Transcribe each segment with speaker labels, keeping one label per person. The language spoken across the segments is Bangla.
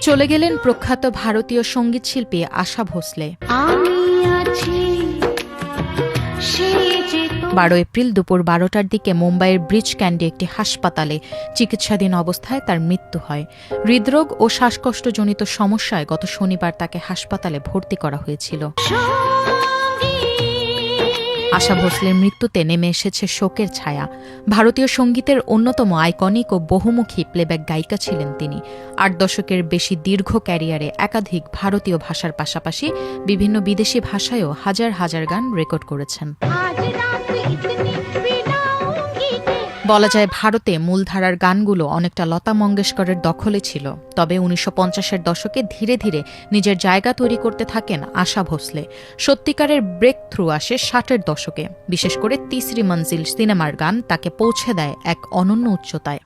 Speaker 1: চলে গেলেন প্রখ্যাত ভারতীয় সঙ্গীত শিল্পী আশা ভোসলে। 12 এপ্রিল দুপুর 12টার দিকে মুম্বাইয়ের ব্রিজ ক্যান্ডি একটি হাসপাতালে চিকিৎসাধীন অবস্থায় তার মৃত্যু হয়। হৃদরোগ ও শ্বাসকষ্টজনিত সমস্যায় গত শনিবার তাকে হাসপাতালে ভর্তি করা হয়েছিল। আশা ভোসলের মৃত্যুতে নেমে এসেছে শোকের ছায়া। ভারতীয় সঙ্গীতের অন্যতম আইকনিক ও বহুমুখী প্লেব্যাক গায়িকা ছিলেন তিনি। 8 দশকের বেশি দীর্ঘ ক্যারিয়ারে একাধিক ভারতীয় ভাষার পাশাপাশি বিভিন্ন বিদেশি ভাষায়ও হাজার হাজার গান রেকর্ড করেছেন। বলা যায় ভারতে মূলধারার গানগুলো অনেকটা লতা মঙ্গেশকরের দখলে ছিল। তবে 1950-এর দশকে ধীরে ধীরে নিজের জায়গা তৈরি করতে থাকেন আশা ভোসলে। সত্যিকারের ব্রেক থ্রু আসে 60-এর দশকে। বিশেষ করে তিসরি মঞ্জিল সিনেমার গান তাকে পৌঁছে দেয় এক অনন্য উচ্চতায়।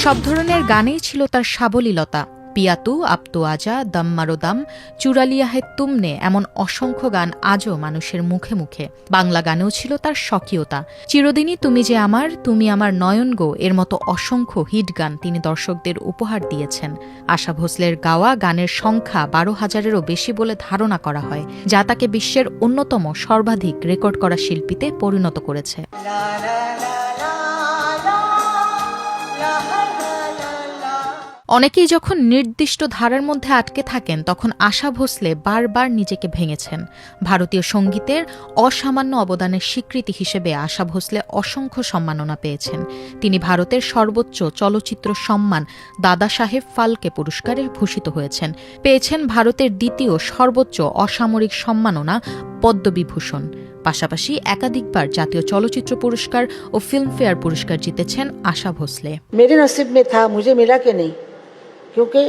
Speaker 1: সব ধরনের গানেই ছিল তার সাবলীলতা। পিয়াতু, আপ্তু আজা, দম মারো দম, চুরালিয়া হে তুমনে এমন অসংখ্য গান আজও মানুষের মুখে মুখে। বাংলা গানেও ছিল তার স্বকীয়তা। চিরদিনই তুমি যে আমার, তুমি আমার নয়ন গো এর মতো অসংখ্য হিট গান তিনি দর্শকদের উপহার দিয়েছেন। আশা ভোসলের গাওয়া গানের সংখ্যা 12,000-এরও বেশি বলে ধারণা করা হয়, যা তাকে বিশ্বের অন্যতম সর্বাধিক রেকর্ড করা শিল্পীতে পরিণত করেছে। অনেকেই যখন নির্দিষ্ট ধারার মধ্যে আটকে থাকেন তখন আশা ভোসলে বারবার নিজেকে ভেঙেছেন। ভারতীয় সঙ্গীতের অসামান্য অবদানের স্বীকৃতি হিসেবে আশা ভোসলে অসংখ্য সম্মাননা পেয়েছেন। তিনি ভারতের সর্বোচ্চ চলচ্চিত্র সম্মান দাদা সাহেব ফালকে পুরস্কারে ভূষিত হয়েছেন। পেয়েছেন ভারতের দ্বিতীয় সর্বোচ্চ অসামরিক সম্মাননা পদ্মবিভূষণ। পাশাপাশি একাধিকবার জাতীয় চলচ্চিত্র পুরস্কার ও ফিল্মফেয়ার পুরস্কার জিতেছেন আশা ভোসলে।
Speaker 2: मेरे नसीब में था, मुझे मिला कि नहीं, क्योंकि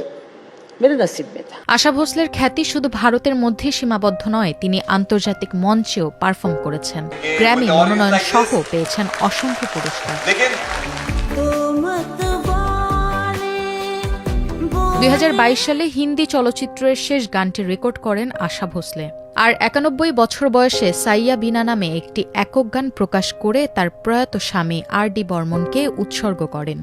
Speaker 2: मेरे नसीब में था।
Speaker 1: আশা ভোসলের খ্যাতি শুধু ভারতের মধ্যে সীমাবদ্ধ নয়, তিনি আন্তর্জাতিক মঞ্চেও পারফর্ম করেছেন। গ্র্যামি মনোনয়ন সহ পেয়েছেন অসংখ্য পুরস্কার। 2022 সালে হিন্দি চলচ্চিত্রের শেষ গানটি রেকর্ড করেন আশা ভোসলে। আর 91 বছর বয়সে সাইয়া বিনা নামে একটি একক গান প্রকাশ করে তার প্রয়াত স্বামী আর ডি বর্মনকে উৎসর্গ করেন।